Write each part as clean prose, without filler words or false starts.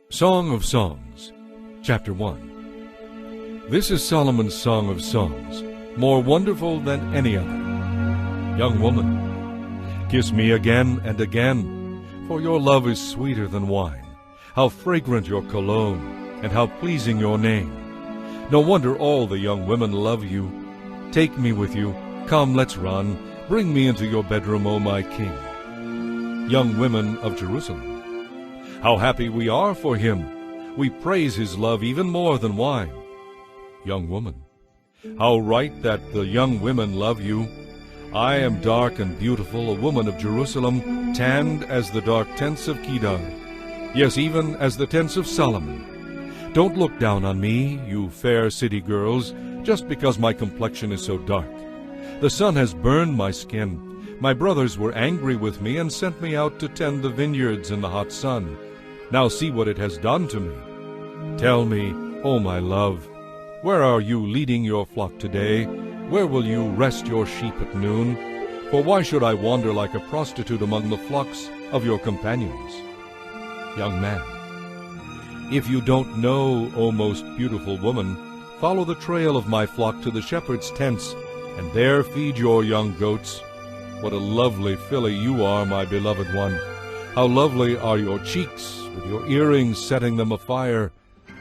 Song of Songs, Chapter 1. This is Solomon's Song of Songs, more wonderful than any other. Young woman, kiss me again and again, for your love is sweeter than wine. How fragrant your cologne, and how pleasing your name. No wonder all the young women love you. Take me with you, come, let's run. Bring me into your bedroom, O my king. Young women of Jerusalem, how happy we are for him! We praise his love even more than wine. Young woman, how right that the young women love you! I am dark and beautiful, a woman of Jerusalem, tanned as the dark tents of Kedar, yes, even as the tents of Solomon. Don't look down on me, you fair city girls, just because my complexion is so dark. The sun has burned my skin. My brothers were angry with me and sent me out to tend the vineyards in the hot sun. Now see what it has done to me. Tell me, O my love, where are you leading your flock today? Where will you rest your sheep at noon? For why should I wander like a prostitute among the flocks of your companions? Young man, if you don't know, O most beautiful woman, follow the trail of my flock to the shepherd's tents, and there feed your young goats. What a lovely filly you are, my beloved one! How lovely are your cheeks, with your earrings setting them afire!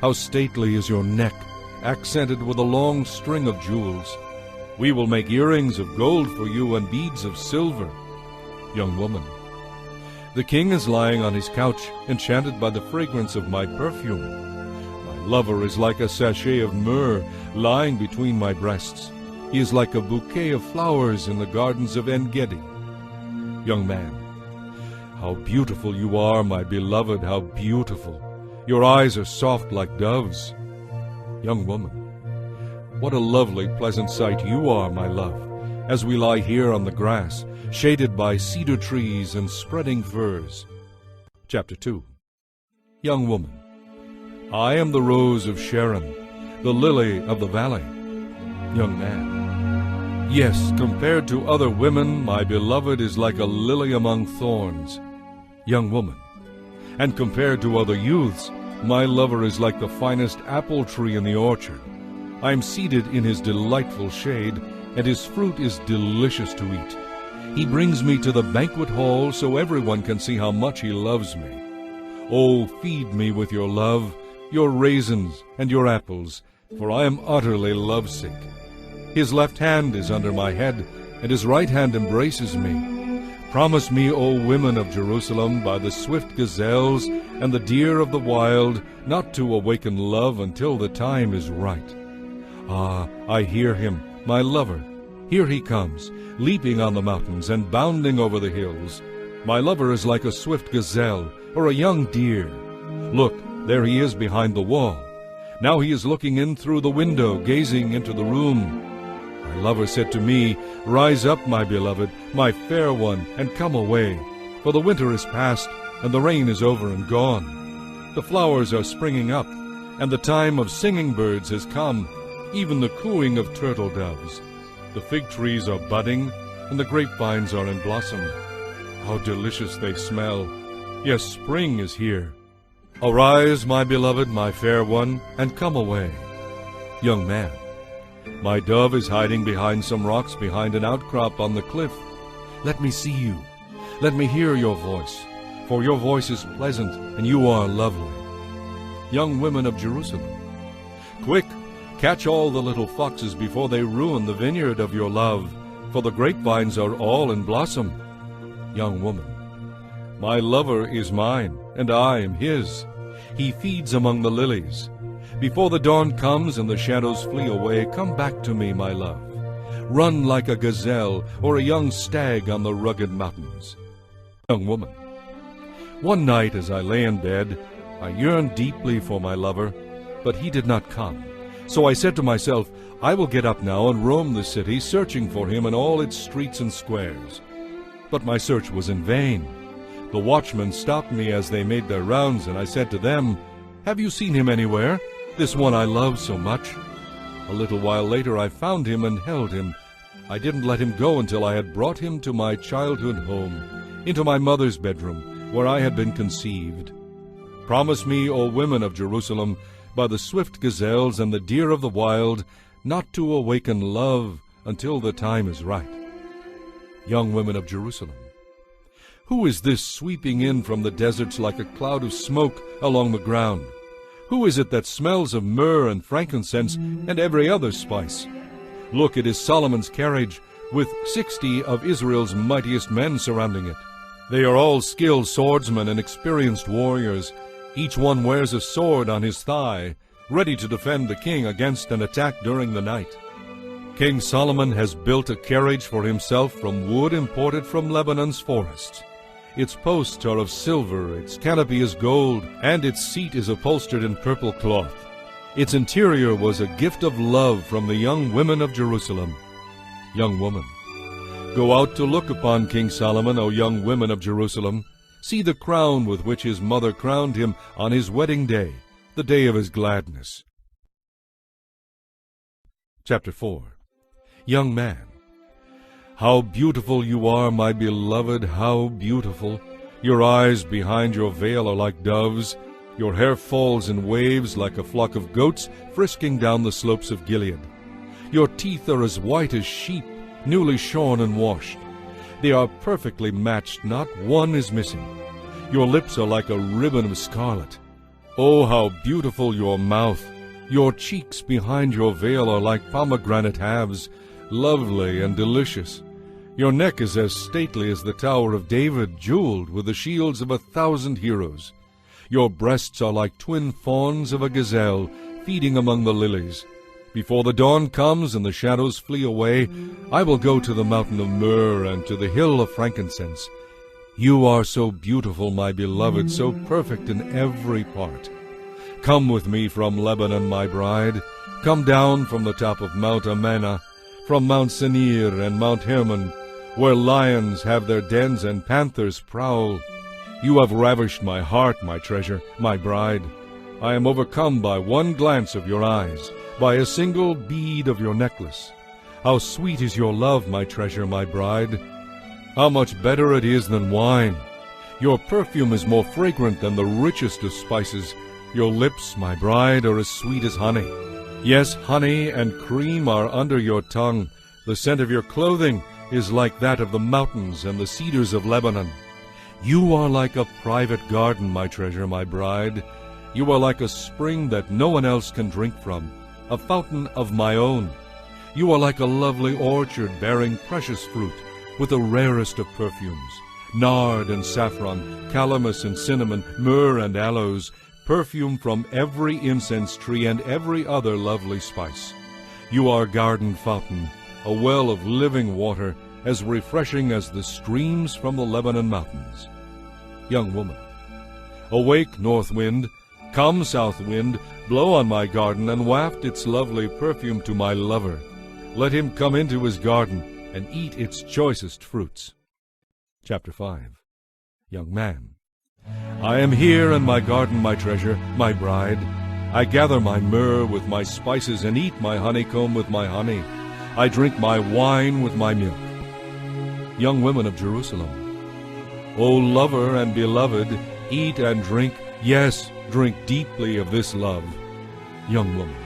How stately is your neck, accented with a long string of jewels! We will make earrings of gold for you and beads of silver. Young woman, the king is lying on his couch, enchanted by the fragrance of my perfume. My lover is like a sachet of myrrh lying between my breasts. He is like a bouquet of flowers in the gardens of En-Gedi. Young man, how beautiful you are, my beloved, how beautiful! Your eyes are soft like doves. Young woman, what a lovely, pleasant sight you are, my love, as we lie here on the grass, shaded by cedar trees and spreading firs. Chapter 2. Young woman, I am the rose of Sharon, the lily of the valley. Young man, yes, compared to other women, my beloved is like a lily among thorns. Young woman, and compared to other youths, my lover is like the finest apple tree in the orchard. I am seated in his delightful shade, and his fruit is delicious to eat. He brings me to the banquet hall so everyone can see how much he loves me. Oh, feed me with your love, your raisins and your apples, for I am utterly lovesick. His left hand is under my head, and his right hand embraces me. Promise me, O women of Jerusalem, by the swift gazelles and the deer of the wild, not to awaken love until the time is right. Ah, I hear him, my lover. Here he comes, leaping on the mountains and bounding over the hills. My lover is like a swift gazelle or a young deer. Look, there he is behind the wall. Now he is looking in through the window, gazing into the room. My lover said to me, Rise up, my beloved, my fair one, and come away. For the winter is past, and the rain is over and gone. The flowers are springing up, and the time of singing birds has come, even the cooing of turtle doves. The fig trees are budding, and the grapevines are in blossom. How delicious they smell! Yes, spring is here. Arise, my beloved, my fair one, and come away. Young man, my dove is hiding behind some rocks behind an outcrop on the cliff. Let me see you. Let me hear your voice, for your voice is pleasant, and you are lovely. Young women of Jerusalem, quick, catch all the little foxes before they ruin the vineyard of your love, for the grapevines are all in blossom. Young woman, my lover is mine, and I am his. He feeds among the lilies. Before the dawn comes and the shadows flee away, come back to me, my love. Run like a gazelle or a young stag on the rugged mountains. Young woman, one night as I lay in bed, I yearned deeply for my lover, but he did not come. So I said to myself, I will get up now and roam the city, searching for him in all its streets and squares. But my search was in vain. The watchmen stopped me as they made their rounds, and I said to them, Have you seen him anywhere, this one I love so much? A little while later I found him and held him. I didn't let him go until I had brought him to my childhood home, into my mother's bedroom, where I had been conceived. Promise me, O women of Jerusalem, by the swift gazelles and the deer of the wild, not to awaken love until the time is right. Young women of Jerusalem, who is this sweeping in from the deserts like a cloud of smoke along the ground? Who is it that smells of myrrh and frankincense and every other spice? Look, it is Solomon's carriage, with 60 of Israel's mightiest men surrounding it. They are all skilled swordsmen and experienced warriors. Each one wears a sword on his thigh, ready to defend the king against an attack during the night. King Solomon has built a carriage for himself from wood imported from Lebanon's forests. Its posts are of silver, its canopy is gold, and its seat is upholstered in purple cloth. Its interior was a gift of love from the young women of Jerusalem. Young woman, go out to look upon King Solomon, O young women of Jerusalem. See the crown with which his mother crowned him on his wedding day, the day of his gladness. Chapter 4. Young man, how beautiful you are, my beloved, how beautiful! Your eyes behind your veil are like doves. Your hair falls in waves like a flock of goats frisking down the slopes of Gilead. Your teeth are as white as sheep, newly shorn and washed. They are perfectly matched, not one is missing. Your lips are like a ribbon of scarlet. Oh, how beautiful your mouth! Your cheeks behind your veil are like pomegranate halves, lovely and delicious. Your neck is as stately as the Tower of David, jeweled with the shields of 1,000 heroes. Your breasts are like twin fawns of a gazelle, feeding among the lilies. Before the dawn comes and the shadows flee away, I will go to the mountain of myrrh and to the hill of frankincense. You are so beautiful, my beloved, so perfect in every part. Come with me from Lebanon, my bride. Come down from the top of Mount Amana, from Mount Senir and Mount Hermon, where lions have their dens and panthers prowl. You have ravished my heart, my treasure, my bride. I am overcome by one glance of your eyes, by a single bead of your necklace. How sweet is your love, my treasure, my bride! How much better it is than wine! Your perfume is more fragrant than the richest of spices. Your lips, my bride, are as sweet as honey. Yes, honey and cream are under your tongue. The scent of your clothing is like that of the mountains and the cedars of Lebanon. You are like a private garden, my treasure, my bride. You are like a spring that no one else can drink from, a fountain of my own. You are like a lovely orchard bearing precious fruit, with the rarest of perfumes, nard and saffron, calamus and cinnamon, myrrh and aloes, perfume from every incense tree and every other lovely spice. You are a garden fountain, a well of living water, as refreshing as the streams from the Lebanon mountains. Young woman, awake, north wind, come, south wind, blow on my garden and waft its lovely perfume to my lover. Let him come into his garden and eat its choicest fruits. Chapter 5. Young man, I am here in my garden, my treasure, my bride. I gather my myrrh with my spices and eat my honeycomb with my honey. I drink my wine with my milk. Young women of Jerusalem, O lover and beloved, eat and drink, yes, drink deeply of this love. Young woman,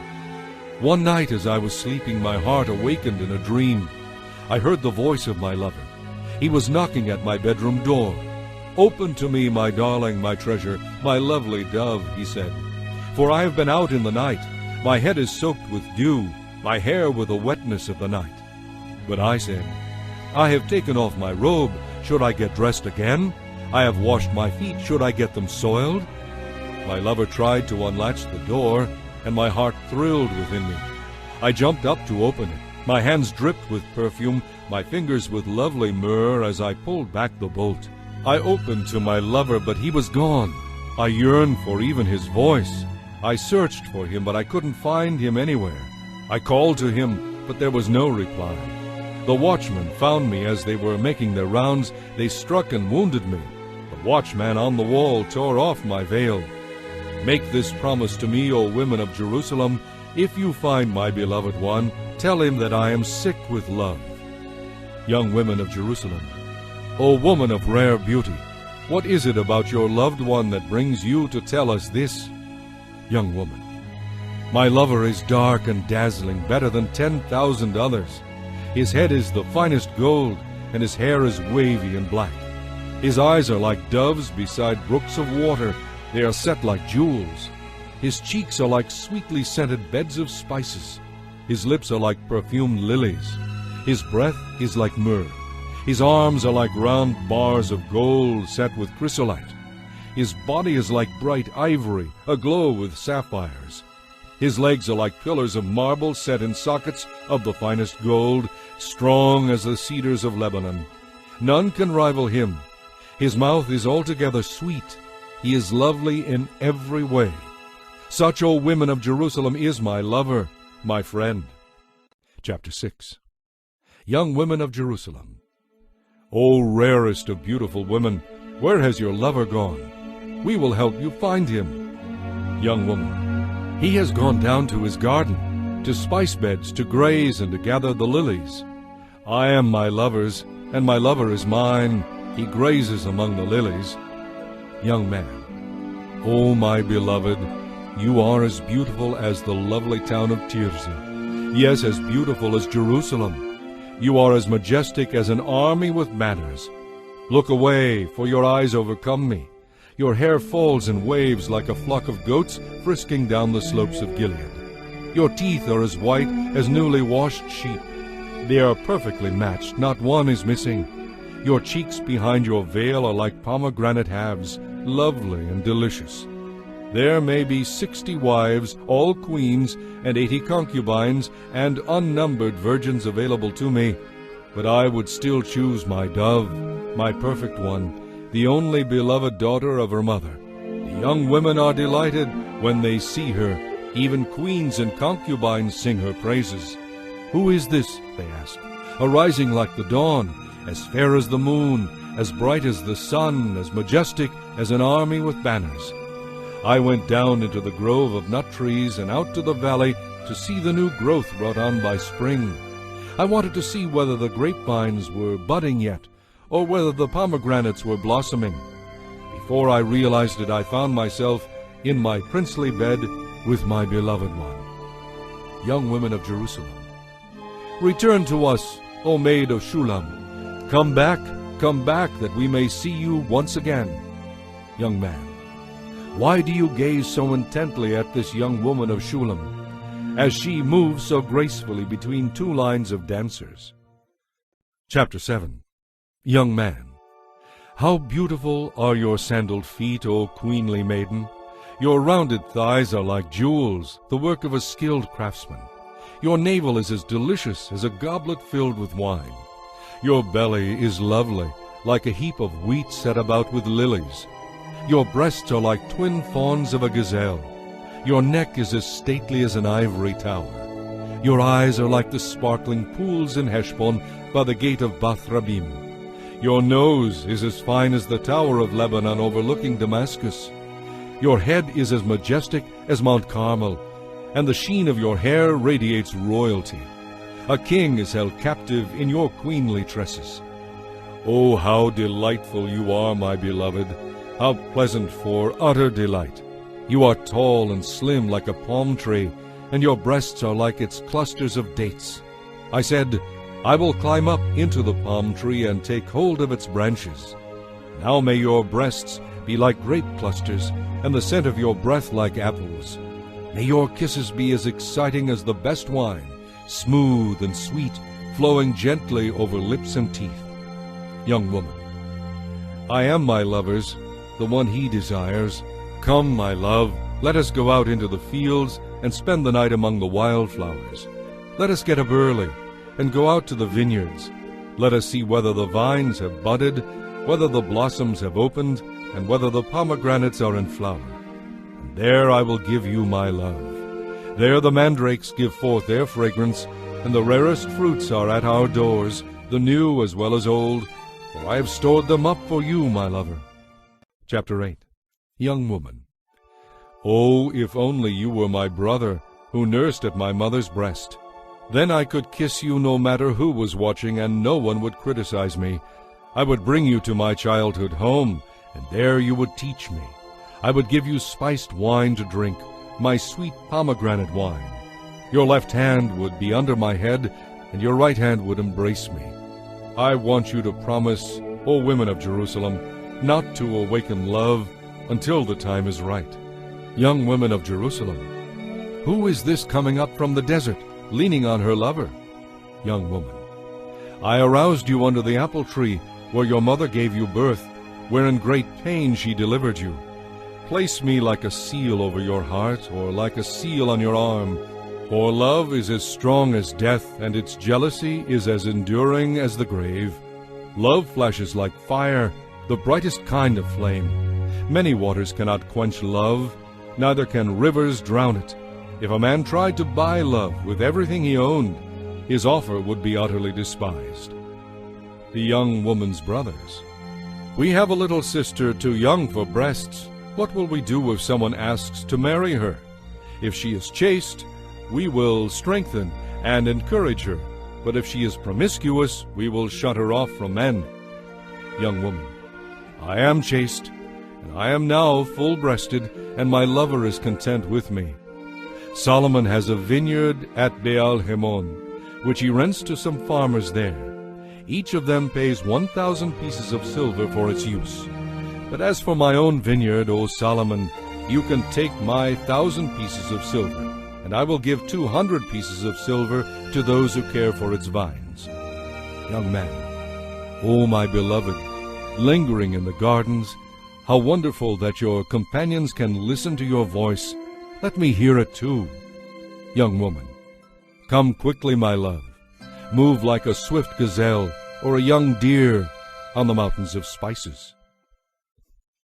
one night as I was sleeping, my heart awakened in a dream. I heard the voice of my lover. He was knocking at my bedroom door. Open to me, my darling, my treasure, my lovely dove, he said. For I have been out in the night. My head is soaked with dew, my hair with the wetness of the night. But I said, I have taken off my robe. Should I get dressed again? I have washed my feet. Should I get them soiled? My lover tried to unlatch the door, and my heart thrilled within me. I jumped up to open it. My hands dripped with perfume, my fingers with lovely myrrh as I pulled back the bolt. I opened to my lover, but he was gone. I yearned for even his voice. I searched for him, but I couldn't find him anywhere. I called to him, but there was no reply. The watchmen found me as they were making their rounds. They struck and wounded me. The watchman on the wall tore off my veil. Make this promise to me, O women of Jerusalem. If you find my beloved one, tell him that I am sick with love. Young women of Jerusalem, O woman of rare beauty, what is it about your loved one that brings you to tell us this? Young woman, my lover is dark and dazzling, better than 10,000 others. His head is the finest gold, and his hair is wavy and black. His eyes are like doves beside brooks of water. They are set like jewels. His cheeks are like sweetly scented beds of spices. His lips are like perfumed lilies. His breath is like myrrh. His arms are like round bars of gold set with chrysolite. His body is like bright ivory, aglow with sapphires. His legs are like pillars of marble set in sockets of the finest gold, strong as the cedars of Lebanon. None can rival him. His mouth is altogether sweet. He is lovely in every way. Such, O women of Jerusalem, is my lover, my friend. Chapter 6. Young women of Jerusalem. O rarest of beautiful women, where has your lover gone? We will help you find him. Young woman, he has gone down to his garden, to spice beds, to graze and to gather the lilies. I am my lover's, and my lover is mine. He grazes among the lilies. Young man, O my beloved, you are as beautiful as the lovely town of Tirzah. Yes, as beautiful as Jerusalem. You are as majestic as an army with banners. Look away, for your eyes overcome me. Your hair falls in waves like a flock of goats frisking down the slopes of Gilead. Your teeth are as white as newly washed sheep. They are perfectly matched, not one is missing. Your cheeks behind your veil are like pomegranate halves, lovely and delicious. There may be 60 wives, all queens, and 80 concubines, and unnumbered virgins available to me. But I would still choose my dove, my perfect one, the only beloved daughter of her mother. The young women are delighted when they see her. Even queens and concubines sing her praises. Who is this, they ask, arising like the dawn, as fair as the moon, as bright as the sun, as majestic as an army with banners? I went down into the grove of nut trees and out to the valley to see the new growth brought on by spring. I wanted to see whether the grapevines were budding yet, or whether the pomegranates were blossoming. Before I realized it, I found myself in my princely bed with my beloved one. Young women of Jerusalem, return to us, O maid of Shulam. Come back, that we may see you once again. Young man, why do you gaze so intently at this young woman of Shulam, as she moves so gracefully between two lines of dancers? Chapter 7. Young man, how beautiful are your sandaled feet, O queenly maiden! Your rounded thighs are like jewels, the work of a skilled craftsman. Your navel is as delicious as a goblet filled with wine. Your belly is lovely, like a heap of wheat set about with lilies. Your breasts are like twin fawns of a gazelle. Your neck is as stately as an ivory tower. Your eyes are like the sparkling pools in Heshbon by the gate of Bath-Rabbim. Your nose is as fine as the tower of Lebanon overlooking Damascus. Your head is as majestic as Mount Carmel, and the sheen of your hair radiates royalty. A king is held captive in your queenly tresses. Oh, how delightful you are, my beloved! How pleasant for utter delight! You are tall and slim like a palm tree, and your breasts are like its clusters of dates. I said, I will climb up into the palm tree and take hold of its branches. Now may your breasts be like grape clusters, and the scent of your breath like apples. May your kisses be as exciting as the best wine, smooth and sweet, flowing gently over lips and teeth. Young woman, I am my lover's, the one he desires. Come, my love, let us go out into the fields and spend the night among the wildflowers. Let us get up early and go out to the vineyards. Let us see whether the vines have budded, whether the blossoms have opened, and whether the pomegranates are in flower. And there I will give you my love. There the mandrakes give forth their fragrance, and the rarest fruits are at our doors, the new as well as old, for I have stored them up for you, my lover. Chapter 8. Young woman, oh, if only you were my brother, who nursed at my mother's breast. Then I could kiss you no matter who was watching, and no one would criticize me. I would bring you to my childhood home, and there you would teach me. I would give you spiced wine to drink, my sweet pomegranate wine. Your left hand would be under my head, and your right hand would embrace me. I want you to promise, O women of Jerusalem, not to awaken love until the time is right. Young women of Jerusalem, who is this coming up from the desert, leaning on her lover? Young woman, I aroused you under the apple tree, where your mother gave you birth, where in great pain she delivered you. Place me like a seal over your heart, or like a seal on your arm. For love is as strong as death, and its jealousy is as enduring as the grave. Love flashes like fire, the brightest kind of flame. Many waters cannot quench love, neither can rivers drown it. If a man tried to buy love with everything he owned, his offer would be utterly despised. The young woman's brothers. We have a little sister too young for breasts. What will we do if someone asks to marry her? If she is chaste, we will strengthen and encourage her. But if she is promiscuous, we will shut her off from men. Young woman, I am chaste, and I am now full-breasted, and my lover is content with me. Solomon has a vineyard at Baal-Hamon, which he rents to some farmers there. Each of them pays 1,000 pieces of silver for its use. But as for my own vineyard, O Solomon, you can take my 1,000 pieces of silver, and I will give 200 pieces of silver to those who care for its vines. Young man, O my beloved, lingering in the gardens, how wonderful that your companions can listen to your voice. Let me hear it too. Young woman, come quickly, my love. Move like a swift gazelle or a young deer on the mountains of spices.